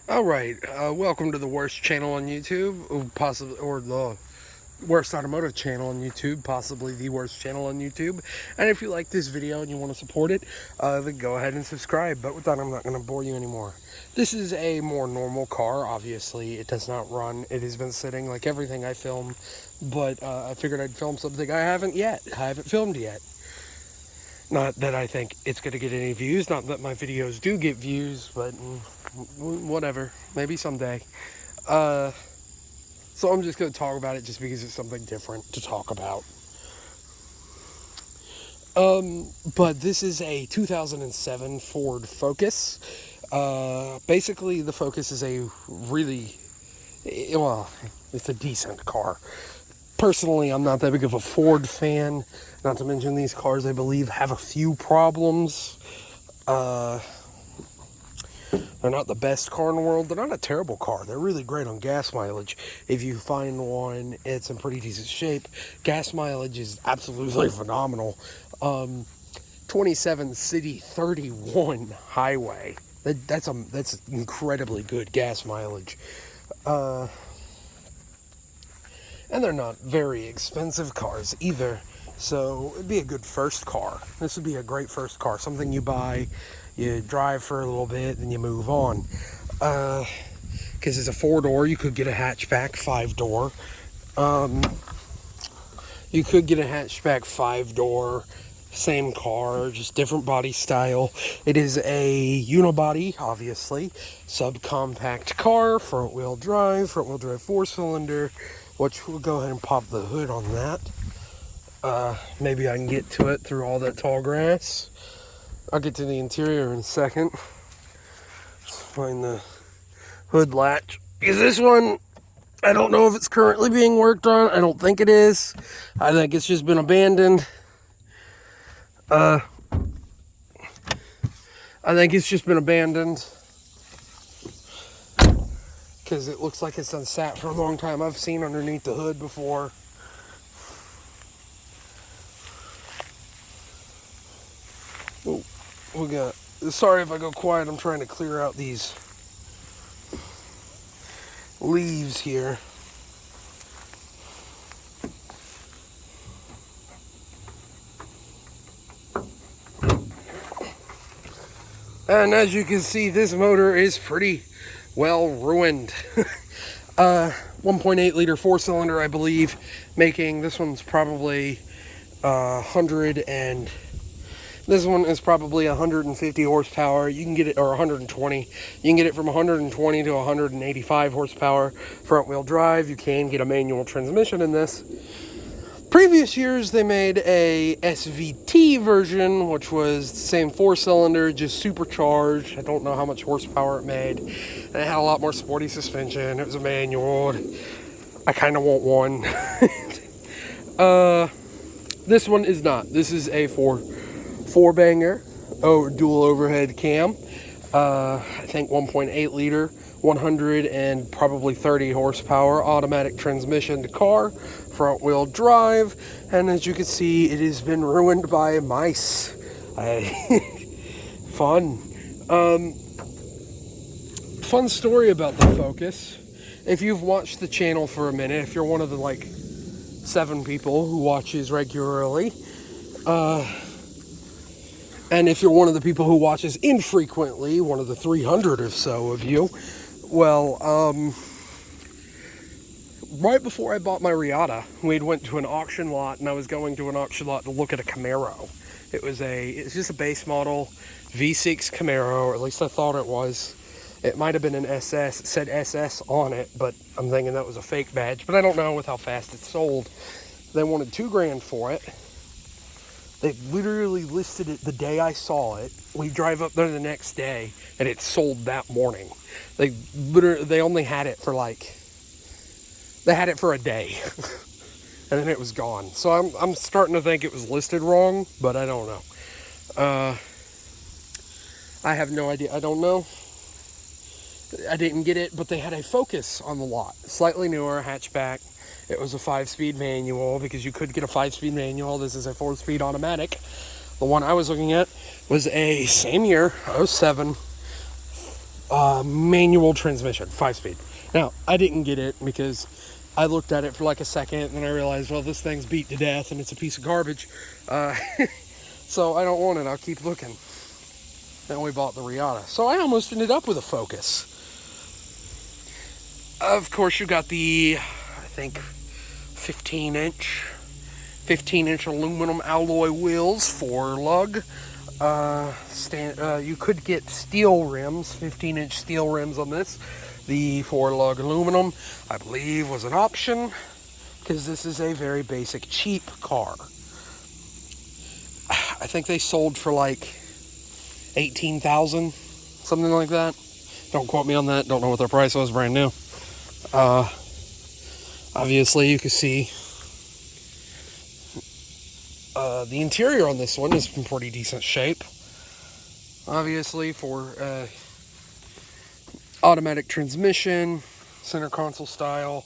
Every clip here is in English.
Alright, welcome to the worst channel on YouTube, or the worst automotive channel on YouTube, possibly the worst channel on YouTube. And if you like this video and you want to support it, then go ahead and subscribe. But with that, I'm not going to bore you anymore. This is a more normal car, obviously. It does not run. It has been sitting like everything I film, but I figured I'd film something I haven't filmed yet. Not that I think it's going to get any views, not that my videos do get views, but whatever, maybe someday. So I'm just going to talk about it just because it's something different to talk about. But this is a 2007 Ford Focus. Basically, the Focus is a it's a decent car. Personally, I'm not that big of a Ford fan. Not to mention these cars, I believe, have a few problems. They're not the best car in the world. They're not a terrible car. They're really great on gas mileage. If you find one, it's in pretty decent shape. Gas mileage is absolutely phenomenal. 27 city, 31 highway. That's incredibly good gas mileage. And they're not very expensive cars either. So it'd be a good first car. This would be a great first car. Something you buy, you drive for a little bit, then you move on. Because it's a 4-door, you could get a hatchback 5-door. You could get a hatchback 5-door, same car, just different body style. It is a unibody, obviously. Subcompact car, front-wheel drive 4-cylinder, which we'll go ahead and pop the hood on that. Maybe I can get to it through all that tall grass. I'll get to the interior in a second. Let's find the hood latch. Because this one, I don't know if it's currently being worked on. I don't think it is. I think it's just been abandoned. I think it's just been abandoned. Because it looks like it's been sat for a long time. I've seen underneath the hood before. Oh, sorry if I go quiet, I'm trying to clear out these leaves here. And as you can see, this motor is pretty well ruined. 1.8 liter 4-cylinder, I believe, making this one's probably 100 and this one is probably 150 horsepower. You can get it, or 120. You can get it from 120 to 185 horsepower. Front wheel drive. You can get a manual transmission in this. Previous years, they made a SVT version, which was the same 4-cylinder, just supercharged. I don't know how much horsepower it made. And it had a lot more sporty suspension. It was a manual. I kind of want one. This one is not. This is a four-banger, dual overhead cam. I think 1.8 liter, 100 and probably 30 horsepower automatic transmission to car, front wheel drive, and as you can see, it has been ruined by mice. Fun. Fun story about the Focus. If you've watched the channel for a minute, if you're one of the 7 people who watches regularly, and if you're one of the people who watches infrequently, one of the 300 or so of you, well, right before I bought my Riata, we went to an auction lot, and I was going to an auction lot to look at a Camaro. It's just a base model V6 Camaro, or at least I thought it was. It might have been an SS. It said SS on it, but I'm thinking that was a fake badge. But I don't know with how fast it sold. They wanted $2,000 for it. They literally listed it the day I saw it. We drive up there the next day, and it sold that morning. They only had it for they had it for a day, and then it was gone. So I'm starting to think it was listed wrong, but I don't know. I have no idea. I don't know. I didn't get it, but they had a Focus on the lot, slightly newer hatchback. It was a 5-speed manual, because you could get a 5-speed manual. This is a 4-speed automatic. The one I was looking at was a same year, 07 manual transmission, 5-speed. Now, I didn't get it because I looked at it for like a second and then I realized, well, this thing's beat to death and it's a piece of garbage. So I don't want it. I'll keep looking. Then we bought the Riata. So I almost ended up with a Focus. Of course, you got the, I think, 15-inch aluminum alloy wheels for lug. You could get steel rims, 15-inch steel rims on this. The 4-lug aluminum, I believe, was an option because this is a very basic, cheap car. I think they sold for like $18,000, something like that. Don't quote me on that. Don't know what their price was, brand new. Obviously, you can see the interior on this one is in pretty decent shape. Obviously, for automatic transmission, center console style.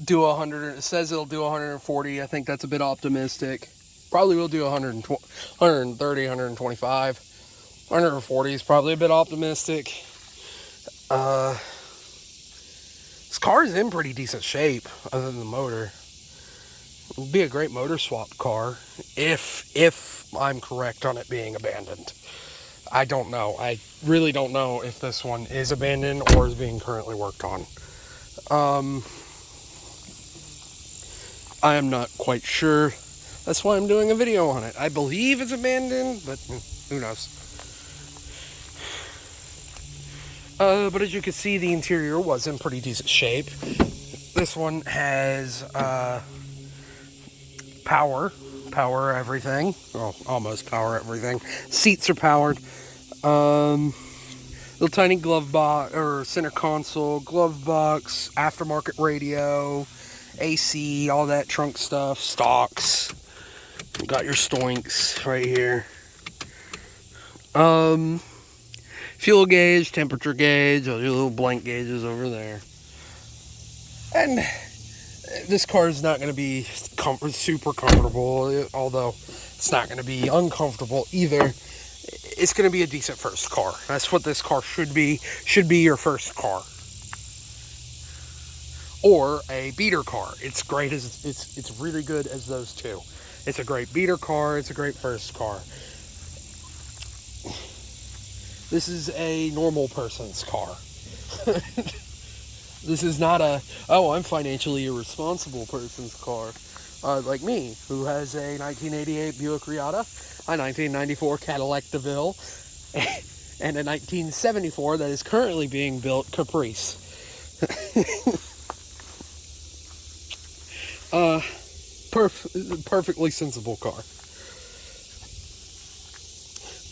Do 100. It says it'll do 140. I think that's a bit optimistic. Probably will do 120, 130, 125. 140 is probably a bit optimistic. This car is in pretty decent shape, other than the motor. It would be a great motor swap car if I'm correct on it being abandoned. I don't know. I really don't know if this one is abandoned or is being currently worked on. I am not quite sure. That's why I'm doing a video on it. I believe it's abandoned, but who knows. But as you can see, the interior was in pretty decent shape. This one has power everything. Well, almost power everything. Seats are powered. Little tiny glove box or center console, glove box, aftermarket radio, AC, all that trunk stuff, stocks. You got your stoinks right here. Fuel gauge, temperature gauge, all your little blank gauges over there. And this car is not going to be super comfortable, although it's not going to be uncomfortable either. It's going to be a decent first car. That's what this car should be. Should be your first car. Or a beater car. It's great as it's really good as those two. It's a great beater car. It's a great first car. This is a normal person's car. This is not I'm financially irresponsible person's car. Like me, who has a 1988 Buick Riata, a 1994 Cadillac DeVille, and a 1974 that is currently being built Caprice. Perfectly sensible car.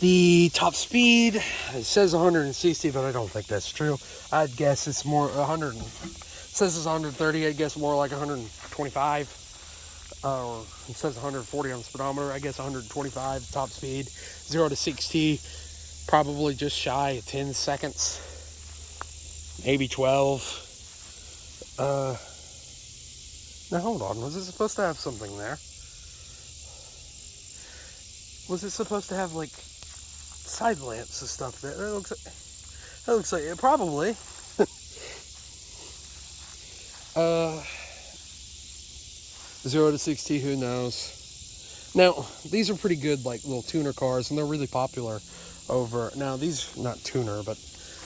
The top speed, it says 160, but I don't think that's true. I'd guess it's more 100. It says it's 130. I guess more like 125. Or it says 140 on the speedometer. I guess 125 top speed. 0 to 60, probably just shy of 10 seconds, maybe 12. Now hold on. Was it supposed to have something there? Was it supposed to have like side lamps and stuff there? That looks like it probably. 0 to 60, who knows? Now, these are pretty good, like little tuner cars, and they're really popular over. Now, these not tuner, but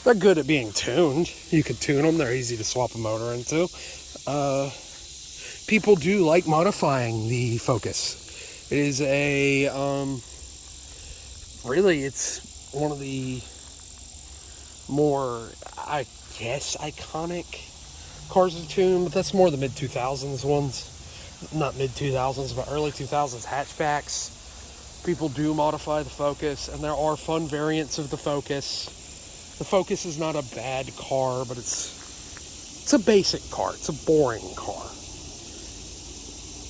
they're good at being tuned. You could tune them. They're easy to swap a motor into. People do like modifying the Focus. It is a really, it's one of the more, I guess, iconic cars to tune, but that's more the mid-2000s ones. Not mid-2000s, but early 2000s hatchbacks. People do modify the Focus, and there are fun variants of the Focus. The Focus is not a bad car, but it's a basic car. It's a boring car.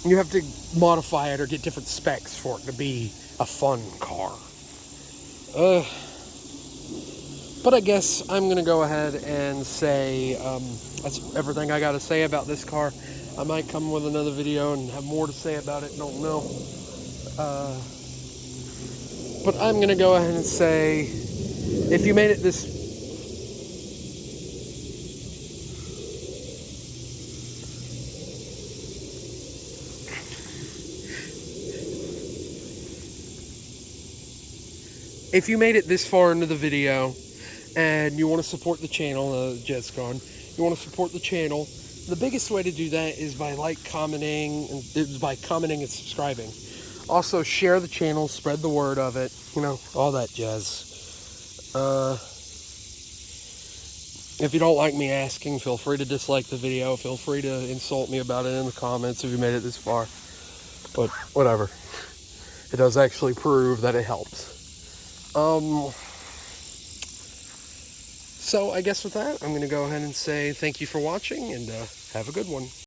You have to modify it or get different specs for it to be a fun car. But I guess I'm going to go ahead and say that's everything I got to say about this car. I might come with another video and have more to say about it. Don't know. But I'm going to go ahead and say If you made it this... If you made it this far into the video and you want to support the channel, Jed's gone, you want to support the channel, the biggest way to do that is by commenting and subscribing. Also, share the channel, spread the word of it, you know, all that jazz. If you don't like me asking, feel free to dislike the video. Feel free to insult me about it in the comments if you made it this far. But whatever. It does actually prove that it helps. So I guess with that, I'm going to go ahead and say thank you for watching, and have a good one.